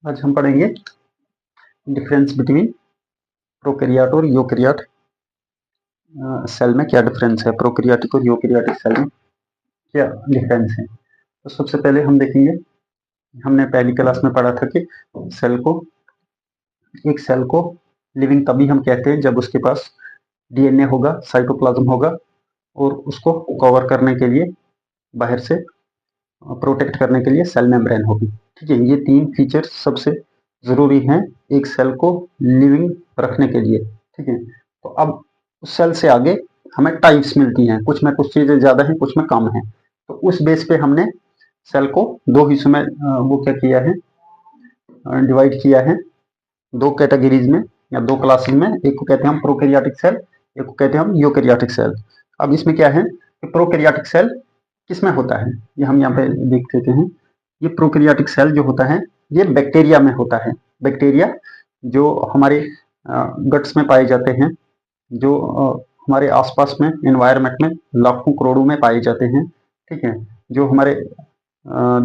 आज हम पढ़ेंगे डिफरेंस बिटवीन प्रोकैरियोट और यूकैरियोट सेल में क्या डिफरेंस है, प्रोकैरियोटिक और यूकैरियोटिक सेल में क्या डिफरेंस है। तो सबसे पहले हम देखेंगे, हमने पहली क्लास में पढ़ा था कि एक सेल को लिविंग तभी हम कहते हैं जब उसके पास डीएनए होगा, साइटोप्लाज्म होगा और उसको कवर करने के लिए, बाहर से प्रोटेक्ट करने के लिए सेल मेम्ब्रेन होगी। ठीक है, ये तीन फीचर्स सबसे जरूरी हैं एक सेल को लिविंग रखने के लिए। ठीक है, तो अब उस सेल से आगे हमें टाइप्स मिलती हैं, कुछ में कुछ चीजें ज्यादा हैं, कुछ में कम हैं। तो उस बेस पे हमने सेल को दो हिस्सों में वो क्या किया है, डिवाइड किया है दो कैटेगरीज में या दो क्लासेस में। एक को कहते हैं हम प्रोकैरियोटिक सेल, एक को कहते हैं हम यूकैरियोटिक सेल। अब इसमें क्या है कि प्रोकैरियोटिक सेल किसमें होता है, ये हम यहाँ पे देख लेते हैं। ये प्रोकैरियोटिक सेल जो होता है ये बैक्टीरिया में होता है। बैक्टीरिया जो हमारे गट्स में पाए जाते हैं, जो हमारे आसपास में एनवायरनमेंट में लाखों करोड़ों में पाए जाते हैं। ठीक है, जो हमारे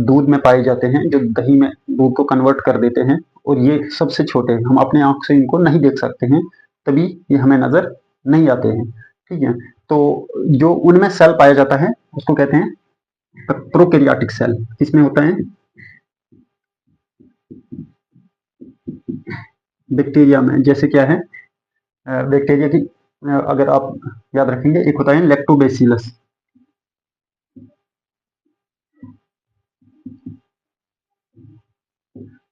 दूध में पाए जाते हैं, जो दही में दूध को कन्वर्ट कर देते हैं। और ये सबसे छोटे हैं, हम अपने आंख से इनको नहीं देख सकते हैं, तभी ये हमें नजर नहीं आते हैं। ठीक है, तो जो उनमें सेल पाया जाता है उसको कहते हैं प्रोकैरियोटिक सेल। किसमें होता है, बैक्टीरिया में। जैसे क्या है, बैक्टीरिया की अगर आप याद रखेंगे, एक होता है लैक्टोबैसिलस।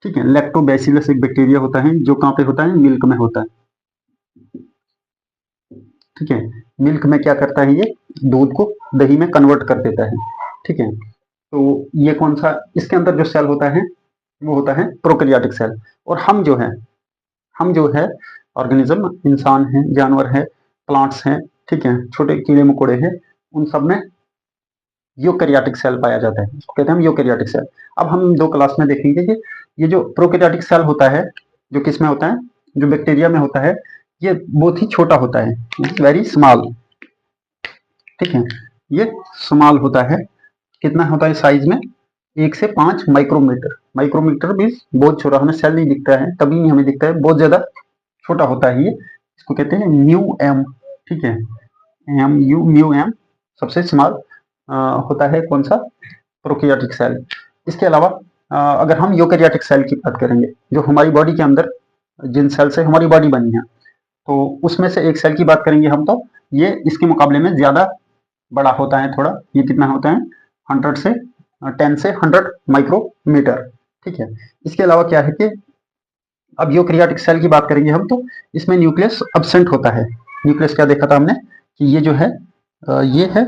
ठीक है, लैक्टोबैसिलस एक बैक्टीरिया होता है जो कहाँ पे होता है, मिल्क में होता है। ठीक है, मिल्क में क्या करता है, ये दूध को दही में कन्वर्ट कर देता है। ठीक है, तो ये कौन सा, इसके अंदर जो सेल होता है वो होता है प्रोकैरियोटिक सेल। और हम जो है ऑर्गेनिज्म, इंसान है, जानवर है, प्लांट्स हैं, ठीक है, छोटे कीड़े मकोड़े हैं, उन सब में यूकैरियोटिक सेल पाया जाता है, इसको कहते हैं हम यूकैरियोटिक सेल। अब हम दो क्लास में देखेंगे कि ये जो प्रोकैरियोटिक सेल होता है, जो किस में होता है, जो बैक्टीरिया में होता है, ये बहुत ही छोटा होता है, वेरी स्मॉल। ठीक है, ये स्मॉल होता है। कितना होता है साइज में, 1 से 5 माइक्रोमीटर। माइक्रोमीटर भी बहुत छोटा, हमें सेल नहीं दिखता है, तभी नहीं हमें दिखता है, बहुत ज्यादा छोटा होता है ये। इसको कहते हैं म्यू एम। ठीक है, एम यू म्यू एम सबसे स्मॉल होता है कौन सा, प्रोकैरियोटिक सेल। इसके अलावा अगर हम यूकैरियोटिक सेल की बात करेंगे, जो हमारी बॉडी के अंदर जिन सेल से हमारी बॉडी बनी है, तो उसमें से एक सेल की बात करेंगे हम, तो ये इसके मुकाबले में ज्यादा बड़ा होता है थोड़ा। ये कितना होता है, 10 से 100 माइक्रोमीटर। ठीक है, इसके अलावा क्या है कि अब यूकैरियोटिक सेल की बात करेंगे हम, तो इसमें न्यूक्लियस एब्सेंट होता है। न्यूक्लियस क्या देखा था हमने कि ये जो है ये है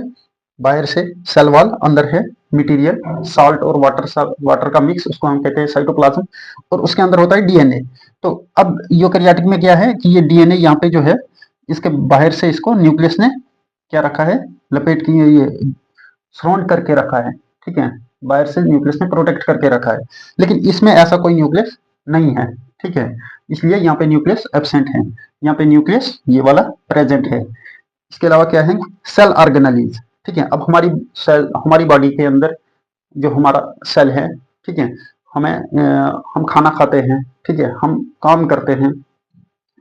बाहर से सेल वॉल, अंदर है मटेरियल, साल्ट और वाटर का मिक्स, उसको हम कहते हैं साइटोप्लाज्म, और उसके अंदर होता है डीएनए। तो अब यूकैरियोटिक में क्या है कि ये डीएनए यहाँ पे जो है, इसके बाहर से इसको न्यूक्लियस ने क्या रखा है, लपेट की, ये सराउंड करके रखा है। ठीक है, बाहर से न्यूक्लियस ने प्रोटेक्ट करके रखा है, लेकिन इसमें ऐसा कोई न्यूक्लियस नहीं है। ठीक है, इसलिए यहाँ पे न्यूक्लियस एब्सेंट है, यहाँ पे न्यूक्लियस ये वाला प्रेजेंट है। इसके अलावा क्या है, सेल ऑर्गेनेलीज। ठीक है, अब हमारी सेल, हमारी बॉडी के अंदर जो हमारा सेल है, ठीक है, हम खाना खाते हैं, ठीक है, हम काम करते हैं,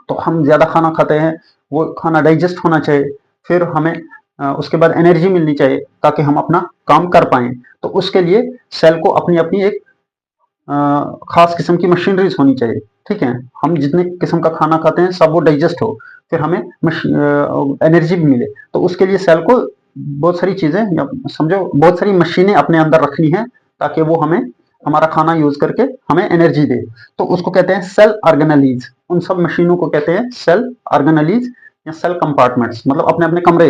तो हम ज्यादा खाना खाते हैं, वो खाना डाइजेस्ट होना चाहिए, फिर हमें उसके बाद एनर्जी मिलनी चाहिए ताकि हम अपना काम कर पाए। तो उसके लिए सेल को अपनी अपनी एक खास किस्म की मशीनरीज होनी चाहिए। ठीक है, हम जितने किस्म का खाना खाते हैं सब वो डाइजेस्ट हो, फिर हमें एनर्जी भी मिले। तो उसके लिए सेल को बहुत सारी चीजें, या समझो बहुत सारी मशीनें अपने अंदर रखनी है ताकि वो हमें हमारा खाना यूज करके हमें एनर्जी दे। तो उसको कहते हैं सेल ऑर्गेनेलीज। उन सब मशीनों को कहते हैं सेल ऑर्गेनेलीज या सेल कंपार्टमेंट्स, मतलब अपने अपने कमरे,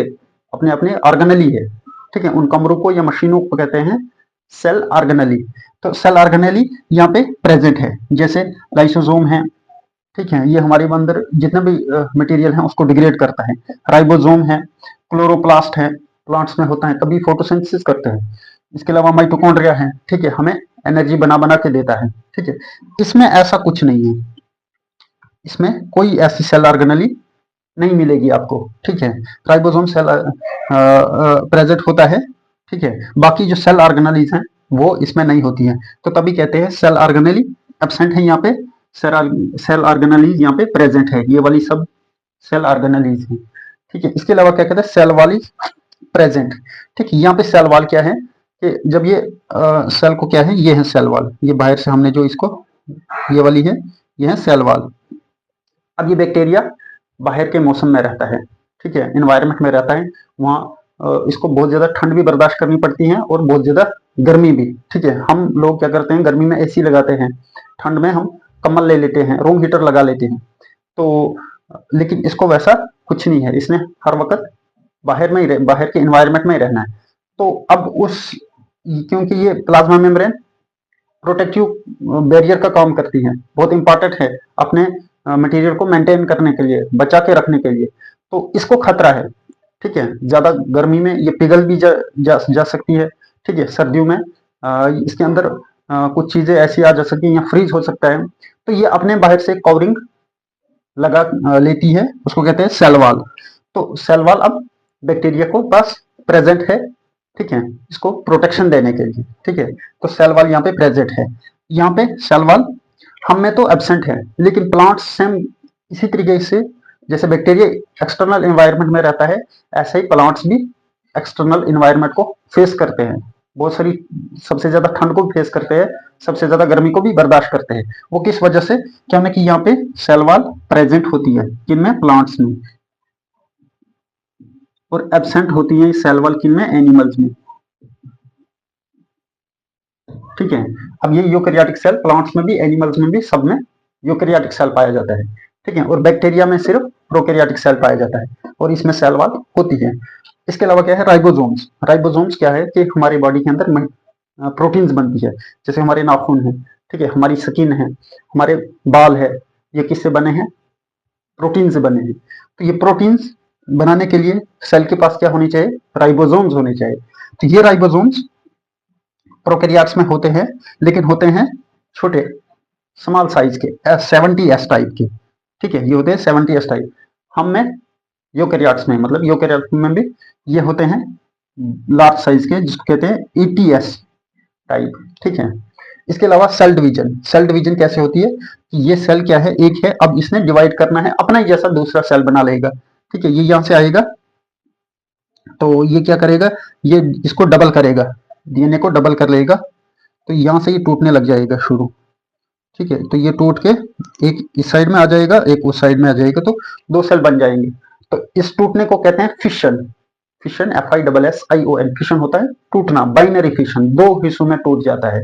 अपने अपने ऑर्गेनेली है। ठीक है, उन कमरों को या मशीनों को कहते हैं सेल ऑर्गेनेली। तो सेल ऑर्गेनेली यहाँ पे प्रेजेंट है, जैसे लाइसोसोम है। ठीक है, ये हमारे अंदर जितने भी मटेरियल है उसको डिग्रेड करता है। राइबोसोम है, क्लोरोप्लास्ट है, प्लांट्स में होता है, तभी फोटोसिंथेसिस करते हैं। इसके अलावा माइटोकॉन्ड्रिया है, ठीक है, हमें एनर्जी बना बना के देता है। ठीक है, इसमें ऐसा कुछ नहीं है, इसमें कोई ऐसी सेल ऑर्गेनेली नहीं मिलेगी आपको। ठीक है, राइबोसोम सेल प्रेजेंट होता है। ठीक है, बाकी जो सेल ऑर्गेनेलीज हैं वो इसमें नहीं होती है, तो तभी कहते हैं सेल ऑर्गेनेली एब्सेंट है, यहाँ पे सेल ऑर्गेनेलीज यहाँ पे प्रेजेंट है, ये वाली सब सेल ऑर्गेनेलीज है। ठीक है, इसके अलावा क्या कहते हैं, सेल वॉल इज प्रेजेंट। ठीक है, यहाँ पे सेल वॉल क्या है कि जब ये सेल को क्या है, ये है सेल वॉल, ये बाहर से हमने जो इसको ये वाली है, ये है सेल वॉल। अब ये बैक्टीरिया बाहर के मौसम में रहता है, ठीक है, इन्वायरमेंट में रहता है, वहाँ इसको बहुत ज़्यादा ठंड भी बर्दाश्त करनी पड़ती है और बहुत ज़्यादा गर्मी भी। ठीक है, हम लोग क्या करते हैं, गर्मी में एसी लगाते हैं, ठंड में हम कम्बल ले लेते हैं, रूम हीटर लगा लेते हैं। तो लेकिन इसको वैसा कुछ नहीं है, इसने हर वक्त बाहर के इन्वायरमेंट में ही रहना है। तो अब क्योंकि ये प्लाज्मा मेम्ब्रेन प्रोटेक्टिव बैरियर का काम करती है, बहुत इंपॉर्टेंट है अपने मटेरियल को मेंटेन करने के लिए, बचा के रखने के लिए। तो इसको खतरा है, ठीक है, ज्यादा गर्मी में ये पिघल भी जा सकती है। ठीक है, सर्दियों में इसके अंदर कुछ चीजें ऐसी आ जा सकती है या फ्रीज हो सकता है, तो ये अपने बाहर से कवरिंग लगा लेती है, उसको कहते हैं सेल वॉल। तो सेल वॉल अब बैक्टीरिया को पास प्रेजेंट है, ठीक है, इसको प्रोटेक्शन देने के लिए। ठीक है, तो सेल वॉल यहाँ पे प्रेजेंट है, यहाँ पे सेल वॉल हम में तो एब्सेंट है, लेकिन प्लांट्स सेम इसी तरीके से जैसे बैक्टीरिया एक्सटर्नल एनवायरनमेंट में रहता है, ऐसे ही प्लांट्स भी एक्सटर्नल एनवायरनमेंट को फेस करते हैं। बहुत सारी, सबसे ज्यादा ठंड को भी फेस करते हैं, सबसे ज्यादा गर्मी को भी बर्दाश्त करते हैं। वो किस वजह से, क्या है कि यहाँ पे सेल वॉल प्रेजेंट होती है, किनमें, प्लांट्स में, और एब्सेंट होती है सेल वॉल किनमें, एनिमल्स में। ठीक है, अब ये यूकेरियोटिक सेल प्लांट्स में भी, एनिमल्स में भी, सब में यूकेरियोटिक सेल पाया जाता है। ठीक है, और बैक्टीरिया में सिर्फ प्रोकैरियोटिक सेल पाया जाता है और इसमें सेल वॉल होती है। इसके अलावा क्या है, राइबोसोम्स। राइबोसोम्स क्या है कि हमारी बॉडी के अंदर प्रोटीन्स बनती है, जैसे हमारे नाखून है, ठीक है, हमारी स्किन है, हमारे बाल है, ये किससे बने हैं, प्रोटीन से बने हैं। तो ये प्रोटीन्स बनाने के लिए सेल के पास क्या होनी चाहिए, राइबोसोम्स होने चाहिए। तो ये राइबोसोम्स प्रोकैरियोट्स में होते हैं, लेकिन होते हैं छोटे, स्मॉल साइज के, 70s टाइप के। ठीक है, ये होते हैं 70s टाइप। हम में यूकेरियोट्स में, मतलब यूकेरियोट्स में भी ये होते हैं लार्ज साइज के, जिसको कहते हैं ETS टाइप। ठीक है, इसके अलावा सेल डिवीजन। सेल डिवीजन कैसे होती है कि ये सेल क्या है, एक है, अब इसने डिवाइड करना है, अपना ही जैसा दूसरा सेल बना लेगा। ठीक है, ये यहां से आएगा, तो ये क्या करेगा, ये इसको डबल करेगा, DNA को डबल कर लेगा, तो यहां से ये टूटने लग जाएगा शुरू। ठीक है, तो ये टूट के एक इस साइड में आ जाएगा, एक उस साइड में आ जाएगा, तो दो सेल बन जाएंगे। तो इस टूटने को कहते हैं फिशन। फिशन, FISSION, फिशन होता है टूटना, बाइनरी फिशन, दो हिस्सों में टूट जाता है।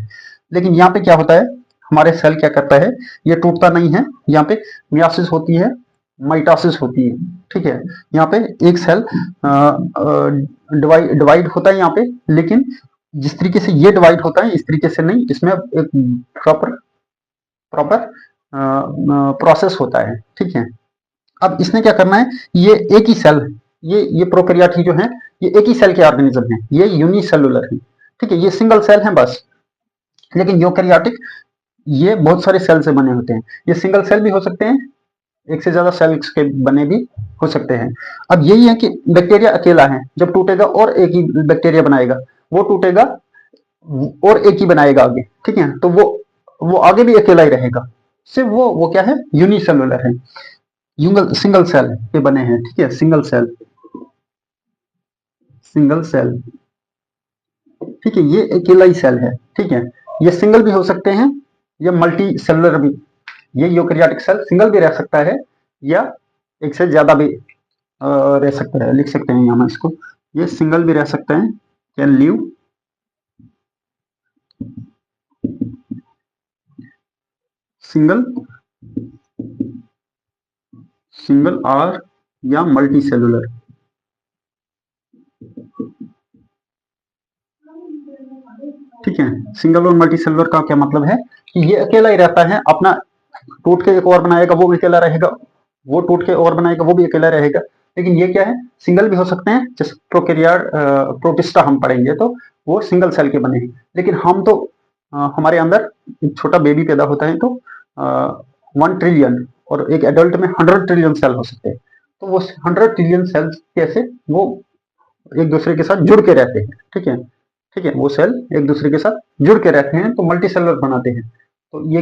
लेकिन यहाँ पे क्या होता है, हमारे सेल क्या करता है, ये टूटता नहीं है, यहाँ पे मियासिस होती है, माइटोसिस होती है। ठीक है, यहाँ पे एक सेल डिवाइड होता है यहाँ पे, लेकिन जिस तरीके से ये डिवाइड होता है इस तरीके से नहीं, इसमें एक प्रॉपर प्रॉपर प्रोसेस होता है। ठीक है, अब इसने क्या करना है, ये एक ही सेल, ये प्रोकैरियोट ही जो है, ये एक ही सेल के ऑर्गेनिज्म है, ये यूनिसेलुलर है। ठीक है, ये सिंगल सेल है बस। लेकिन यूकेरियोटिक ये बहुत सारे सेल से बने होते हैं, ये सिंगल सेल भी हो सकते हैं, एक से ज्यादा सेल्स के बने भी हो सकते हैं। अब यही है कि बैक्टीरिया अकेला है, जब टूटेगा और एक ही बैक्टीरिया बनाएगा, वो टूटेगा और एक ही बनाएगा आगे। ठीक है, तो वो आगे भी अकेला ही रहेगा, सिर्फ वो क्या है, यूनिसेलुलर है, सिंगल सेल पे बने हैं। ठीक है, सिंगल सेल, सिंगल सेल। ठीक है, ये अकेला ही सेल है। ठीक है, ये सिंगल भी हो सकते हैं या मल्टी सेलुलर भी। ये यूकेरियोटिक सेल सिंगल भी रह सकता है या एक से ज्यादा भी रह सकता है, लिख सकते हैं यहाँ हम इसको, ये सिंगल भी रह सकते हैं, कैन लिव सिंगल, सिंगल और या मल्टी सेलुलर। ठीक है, सिंगल और मल्टी सेलुलर का क्या मतलब है कि ये अकेला ही रहता है, अपना टूट के एक और बनाएगा वो भी अकेला रहेगा, वो टूट के और बनाएगा वो भी अकेला रहेगा। लेकिन ये क्या है, सिंगल भी हो सकते हैं, जैसे प्रोकैरियोट, प्रोटिस्टा हम पढ़ेंगे तो वो सिंगल सेल के बने हैं। लेकिन हम तो हमारे अंदर एक छोटा बेबी पैदा होता है तो 1 ट्रिलियन, और एक एडल्ट में 100 ट्रिलियन सेल हो सकते हैं। तो वो 100 ट्रिलियन सेल्स कैसे वो एक दूसरे के साथ जुड़ के रहते हैं। ठीक है, ठीक है, वो सेल एक दूसरे के साथ जुड़ के रहते हैं तो मल्टी सेलुलर बनाते हैं। तो ये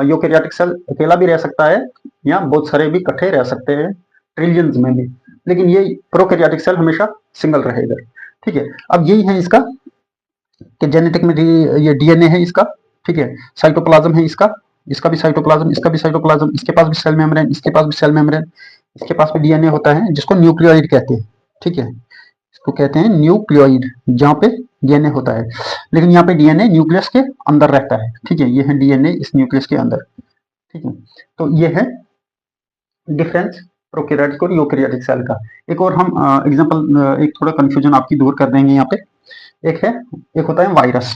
यूकेरियोटिक सेल अकेला भी रह सकता है या बहुत सारे भी इकट्ठे रह सकते हैं, ट्रिलियंस में भी, लेकिन ये प्रोकैरियोटिक सेल हमेशा सिंगल रहेगा। ठीक है, अब यही है इसका कि जेनेटिक में ये डीएनए है इसका, ठीक है, साइटोप्लाज्म है इसका, इसका भी साइटोप्लाज्म, इसका भी साइटोप्लाज्म, इसके पास भी सेल मेम्ब्रेन, इसके पास भी सेल मेम्ब्रेन, इसके पास भी डीएनए होता है जिसको न्यूक्लियोइड कहते हैं। ठीक है, इसको कहते हैं न्यूक्लियोइड, जहाँ पे डीएनए होता है, लेकिन यहाँ पे डीएनए न्यूक्लियस के अंदर रहता है। ठीक है, ये है डीएनए इस न्यूक्लियस के अंदर। ठीक है, तो ये है डिफरेंस प्रोकैरियोटिक और यूकेरियोटिक सेल का। एक और हम एग्जांपल, एक थोड़ा कंफ्यूजन आपकी दूर कर देंगे यहाँ पे। एक होता है वायरस,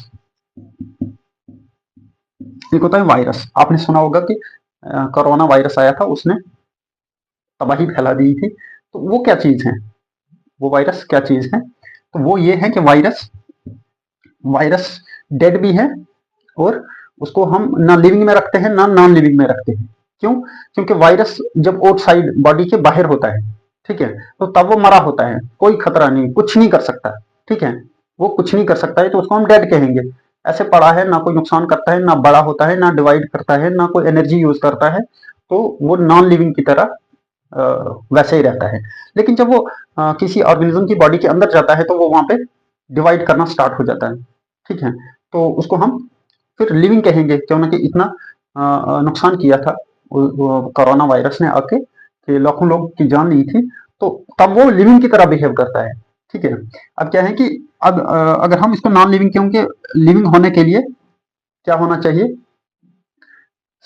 एक होता है वायरस। आपने सुना होगा कि कोरोना वायरस आया था, उसने तबाही फैला दी थी। तो वो क्या चीज है, वो वायरस क्या चीज है? तो वो ये है कि वायरस वायरस डेड भी है, और उसको हम ना लिविंग में रखते हैं ना नॉन लिविंग में रखते हैं। क्यों? क्योंकि वायरस जब आउटसाइड बॉडी के बाहर होता है, ठीक है, तो तब वो मरा होता है, कोई खतरा नहीं, कुछ नहीं कर सकता। ठीक है, वो कुछ नहीं कर सकता है, तो उसको हम डेड कहेंगे। ऐसे पड़ा है, ना कोई नुकसान करता है, ना बड़ा होता है, ना डिवाइड करता है, ना कोई एनर्जी यूज करता है, तो वो नॉन लिविंग की तरह वैसे ही रहता है। लेकिन जब वो किसी ऑर्गेनिज्म की बॉडी के अंदर जाता है, तो वो वहां पे डिवाइड करना स्टार्ट हो जाता है। ठीक है, तो उसको हम फिर लिविंग कहेंगे, क्यों ना कि इतना नुकसान किया था कोरोना वायरस ने आके, कि लाखों लोग की जान ली थी, तो तब वो लिविंग की तरह बिहेव करता है। ठीक है, अब क्या है कि अगर हम इसको नॉन लिविंग, क्योंकि लिविंग होने के लिए क्या होना चाहिए?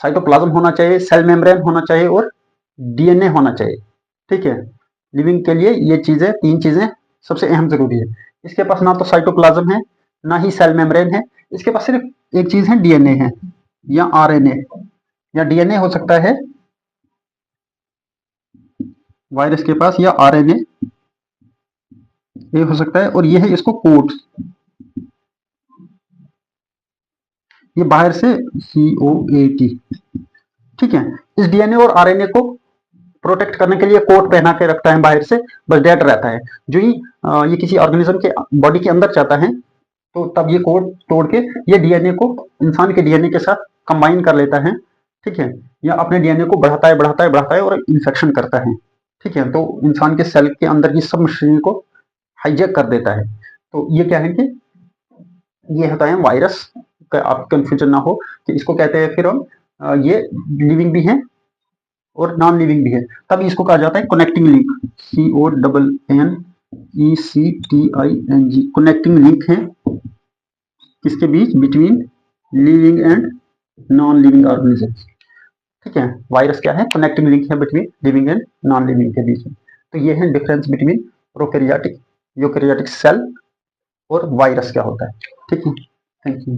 साइटोप्लाज्म होना चाहिए, सेल मेम्ब्रेन होना चाहिए, और डीएनए होना चाहिए। ठीक है, लिविंग के लिए ये चीजें, तीन चीजें सबसे अहम जरूरी है। इसके पास ना तो साइटोप्लाज्म है, ना ही सेल मेम्ब्रेन है, इसके पास सिर्फ एक चीज है, डीएनए है, या आरएनए, या डीएनए हो सकता है वायरस के पास, या आरएनए ये हो सकता है, और ये है इसको कोड, ये बाहर से COAT। ठीक है, इस डीएनए और आरएनए को प्रोटेक्ट करने के लिए कोट पहना के रखता है बाहर से, बस डेट रहता है। जो ही ये किसी ऑर्गेनिज्म के बॉडी के अंदर जाता है, तो तब ये कोड तोड़ के ये डीएनए को इंसान के डीएनए के साथ कंबाइन कर लेता है। ठीक है, या अपने डीएनए को बढ़ाता है बढ़ाता है बढ़ाता है, और इन्फेक्शन करता है। ठीक है, तो इंसान के सेल के अंदर की सब मशीनरी को हाईजैक कर देता है। तो ये क्या है कि ये होता है वायरस का, आप कंफ्यूजन ना हो कि इसको कहते हैं फिर हम ये लिविंग भी है और नॉन लिविंग भी है, तभी इसको कहा जाता है connecting link. CONNECTING, connecting link है किसके बीच? Between living and non living organism. ठीक है, वायरस क्या है? कनेक्टिंग लिंक है between living and non living के बीच में। तो ये है difference between prokaryotic eukaryotic cell और वायरस क्या होता है। ठीक है, थैंक यू।